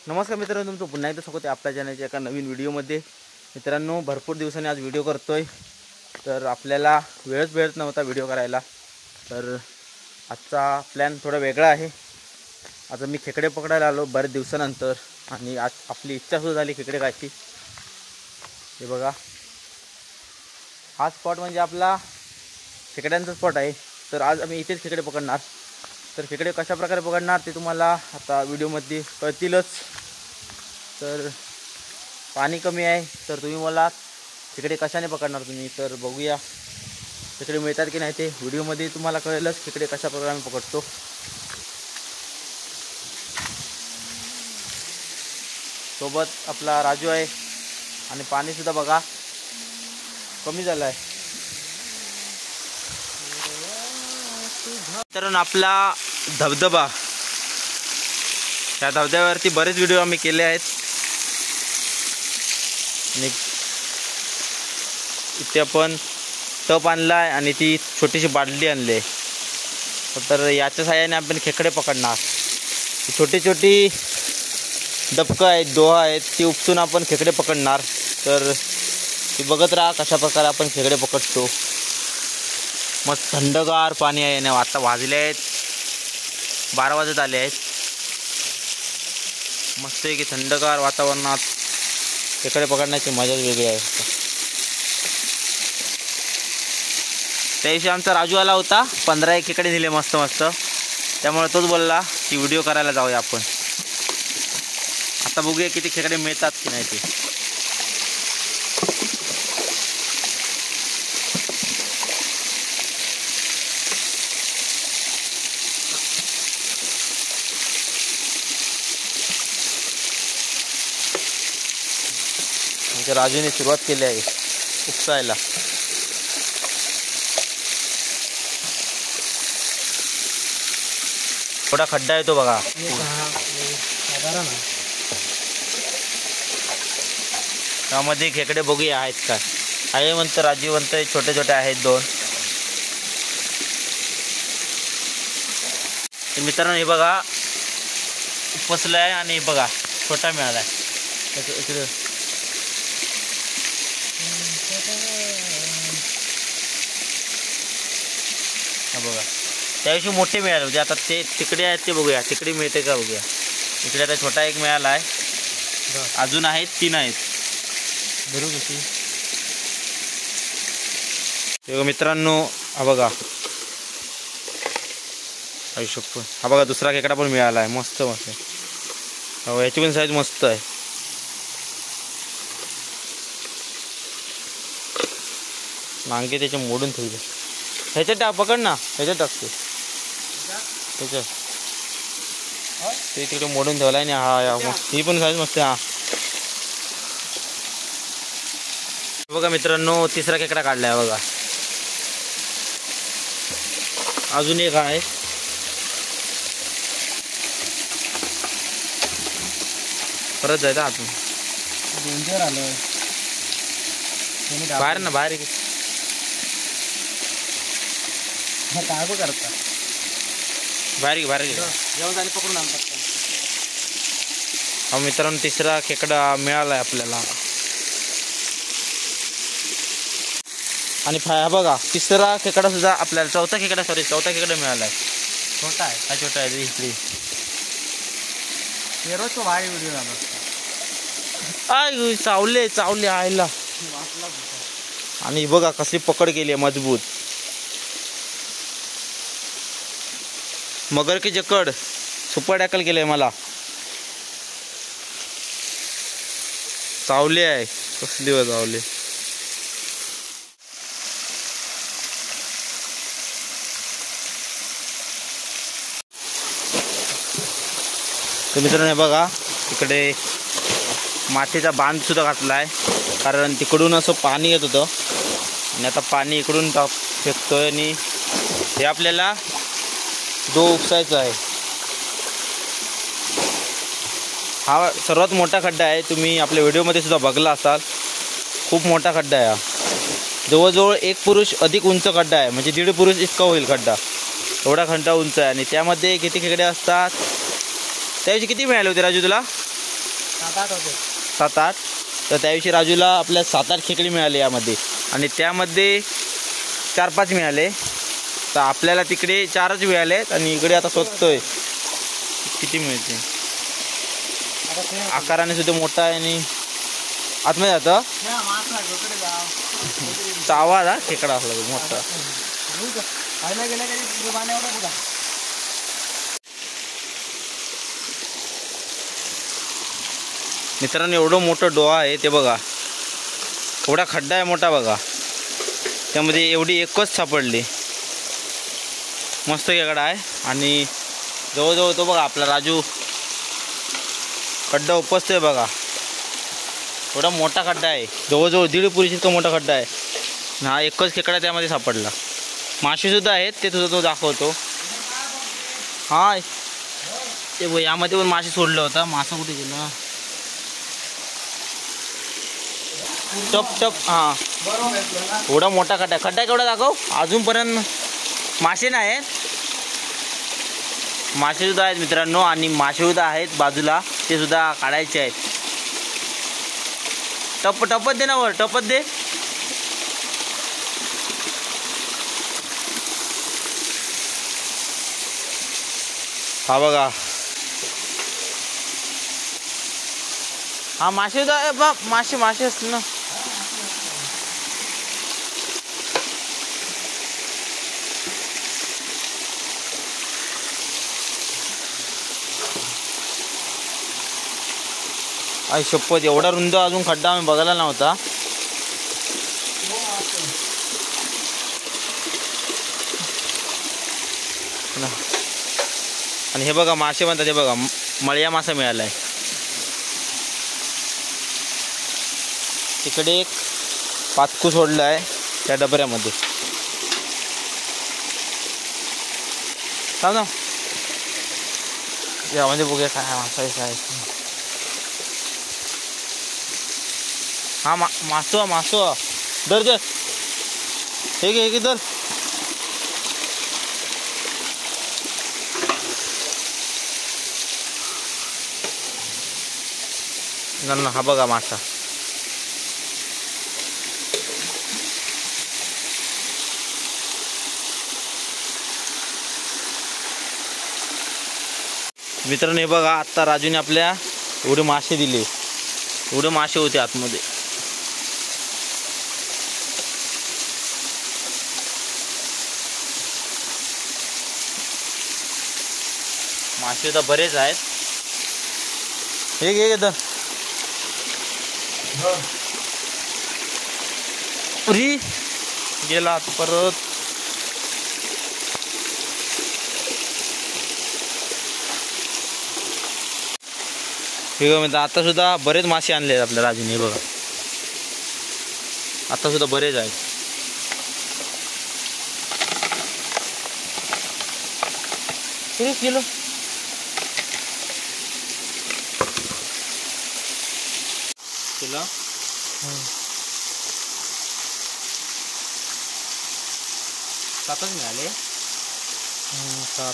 नमस्कार मित्रांनो, तुमचं पुन्हा एकदा स्वागत आहे आपल्या चॅनलच्या एका नवीन व्हिडिओमध्ये। मित्रांनो, भरपूर दिवसांनी आज व्हिडिओ करतोय, तर आपल्याला वेळच भेटत नव्हता व्हिडिओ करायला। तर आजचा प्लॅन थोडा वेगळा आहे। आज मी खेकडे पकडायला आलो बरेच दिवसानंतर, आणि आज आपली इच्छा सुरू झाली खेकडे खायची। हे बघा, हा स्पॉट म्हणजे आपला खेकड्यांचा स्पॉट आहे। तर आज आम्ही इथेच खेकडे पकडणार। तर खेकडे कशा प्रकारे पकडणार ते तुम्हाला आता व्हिडिओमध्ये कळतीलच। तर पाणी कमी आहे, तर तुम्ही मला खेकडे कशाने पकडणार तुम्ही, तर बघूया खेकडे मिळतात की नाही ते व्हिडिओमध्ये तुम्हाला कळेलच, खेकडे कशा प्रकारे आम्ही पकडतो। सोबत आपला राजू आहे, आणि पाणी सुद्धा बघा कमी झालं आहे। तर आपला धबधबा, त्या धबधब्यावरती बरेच व्हिडिओ आम्ही केले आहेत, आणि इथे आपण टप आणला आहे आणि ती छोटीशी बादली आणली आहे। तर याच्या साहाय्याने आपण खेकडे पकडणार। छोटी छोटी डबकं आहेत, दोहा आहेत, ती उपसून आपण खेकडे पकडणार। तर ती बघत राहा कशा प्रकारे आपण खेकडे पकडतो। मस्त थंडगार पाणी आहे, आणि आता वाजले आहेत 12 वाजत आले आहेत। मस्त आहे की थंडगार वातावरणात खेकडे पकडण्याची मजाच वेगळी आहे। त्या दिवशी आमचा राजू आला होता, 15 खेकडे दिले मस्त मस्त, त्यामुळे तोच बोलला की व्हिडिओ करायला जाऊया आपण। आता बघूया किती खेकडे मिळतात की नाही ते। राजूने सुरुवात केली आहे उपसायला। थोडा खड्डा आहे तो बघा, त्यामध्ये खेकडे बघूया आहेत का। आहे म्हणतं राजू, म्हणतं छोटे छोटे आहेत 2। मित्रांनो हे बघा उपसलं आहे, आणि बघा छोटा मिळाला आहे इकडे। हा बघा, त्याविषयी मोठे मिळाले होते, आता ते तिकडे आहेत ते बघूया, तिकडे मिळते का बघूया। इकडे आता छोटा एक मिळाला आहे, अजून आहेत 3 आहेत। धरू कशी ते मित्रांनो, हा बघा आयुष्यप, हा बघा दुसरा खेकडा पण मिळाला आहे, मस्त मस्त। हो, याची पण साईज मस्त आहे। नांगे त्याचे मोडून ठेवले, ह्याच्यात टाक, पकड ना, ह्याच्यात टाकते त्याच्यात, ते तिकडे मोडून ठेवला आहे। हा ही पण साईज मस्त आहे। हा बघा मित्रांनो, तिसरा खेकडा काढलाय बघा, अजून एक आहे। परत जायचं आतून, डेंजर आलं बाहेर ना, बाहेर काय करता, बाहेर बाहेर जेवण झाले पकडून आणतात। हा मित्रांनो, तिसरा खेकडा मिळाला आहे आपल्याला, आणि हा बघा तिसरा खेकडा सुद्धा आपल्याला, चौथा खेकडा मिळाला आहे। छोटा आहे, हा छोटा आहे इकडे। तो भारी व्हिडिओ झाला, चावले आयला, आणि बघा कशी पकड केली आहे मजबूत। मगर की जकड सुपर टॅकल केलंय मला, चावले आहे कसली चावले। तर मित्रांनो बघा, इकडे मातीचा बांध सुद्धा घातला आहे, कारण तिकडून असं पाणी येत होतं, आणि आता पाणी इकडून फेकतोय, आणि हे आपल्याला उपसायचा आहे। हा सर्वात मोठा खड्डा आहे, तुम्ही आपल्या व्हिडिओमध्ये सुद्धा बघला असाल, खूप मोठा खड्डा आहे हा। जवळजवळ 1 पुरुष अधिक उंच खड्डा आहे, म्हणजे 1.5 पुरुष इतका होईल खड्डा, एवढा खड्डा उंच आहे। आणि त्यामध्ये किती खेकडे असतात, त्यावेळी किती मिळाले होते राजू तुला? 7-8. तर त्याविषयी राजूला आपल्या 7-8 खेकडी मिळाले यामध्ये, आणि त्यामध्ये 4-5 मिळाले. तर आपल्याला तिकडे 4च मिळालेत आणि इकडे आता शोधतोय किती मिळते. आकाराने सुद्धा मोठा आहे आणि आतमध्ये जातं आवाज हा खेकडा असला मोठा. मित्रांनो एवढं मोठं डोहा आहे ते बघा, एवढा खड्डा आहे मोठा बघा, त्यामध्ये एवढी एकच सापडली. मस्त खेकडा आहे आणि जवळजवळ तो बघा आपला राजू खड्डा उपसतोय बघा. एवढा मोठा खड्डा आहे, जवळजवळ 1.5 पुरीची इतका मोठा खड्डा आहे. हा एकच खेकडा त्यामध्ये सापडला. मासेसुद्धा आहेत ते सुद्धा तो दाखवतो. हा ते बघ यामध्ये पण मासे सोडलं होतं. मासा कुठे गेला? टप. हां एवढा मोठा खड्डा. खड्डा केवढा दाखव. अजूनपर्यंत मासे नाही आहेत. मासेसुद्धा आहेत मित्रांनो, आणि मासेसुद्धा आहेत बाजूला, ते सुद्धा काढायचे आहेत. टपत दे ना वर, टपत दे. हा बघा, हा मासेसुद्धा बा मासे असतील ना. आई शपथ, एवढा रुंद अजून खड्डा आम्ही बघायला नव्हता. आणि हे बघा मासे म्हणतात, हे बघा मळ्या मासा मिळाला आहे. तिकडे एक पातकू सोडला आहे त्या डबऱ्यामध्ये. सांग ना यामध्ये बघूया काय मासा आहे. हा मासो दर हे घे दर. हा बघा मासा. मित्रांनो हे बघा, आत्ता राजूने आपल्या एवढे मासे दिले. एवढे मासे होते आतमध्ये. मासे तर बरेच आहेत. हे घे तर पुरी गेला परत. हे बघा आता सुद्धा बरेच मासे आणले आहेत आपल्या राजूने. बघा आता सुद्धा बरेच आहेत. किती किलो? किलो 7च मिळाले. 7.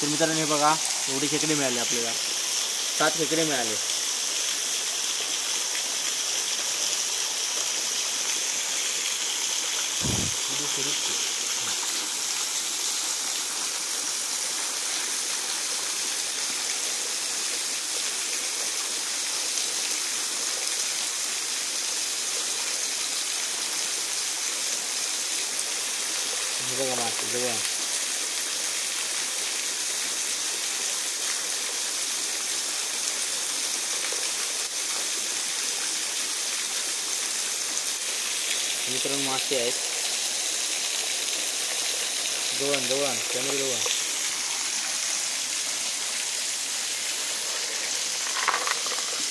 तर मित्रांनो हे बघा, एवढी खेकडे मिळाली आपल्याला. 7 खेकडे मिळाले. बघा मासे बघा. मित्रांनो मासे आहेत. जवळ कॅमेरा जवळ.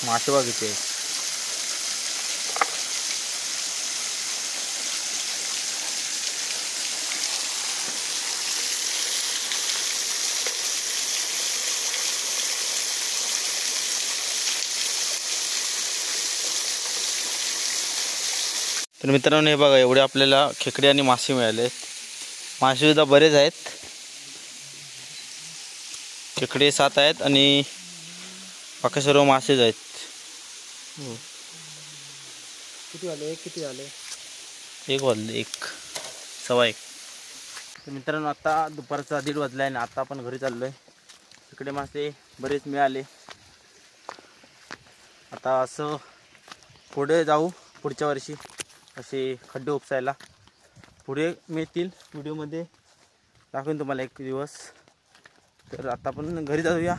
मासे बघितले आहेत. तर मित्रांनो हे बघा, एवढे आपल्याला खेकडे आणि मासे मिळाले. मासे सुद्धा बरेच आहेत. खेकडे 7 आहेत आणि बाकी सर्व मासेच आहेत. किती वाजले? किती झाले? 1 वाजले, 1 सव्वा 1. तर मित्रांनो आता दुपारचा 1:30 वाजला आहे आणि आता आपण घरी चाललो आहे. इकडे मासे बरेच मिळाले. आता असं पुढे जाऊ, पुढच्या वर्षी असे खड्डे उपसायला पुढे मिळतील. व्हिडिओमध्ये दाखवेन तुम्हाला एक दिवस. तर आता आपण घरी जाऊया.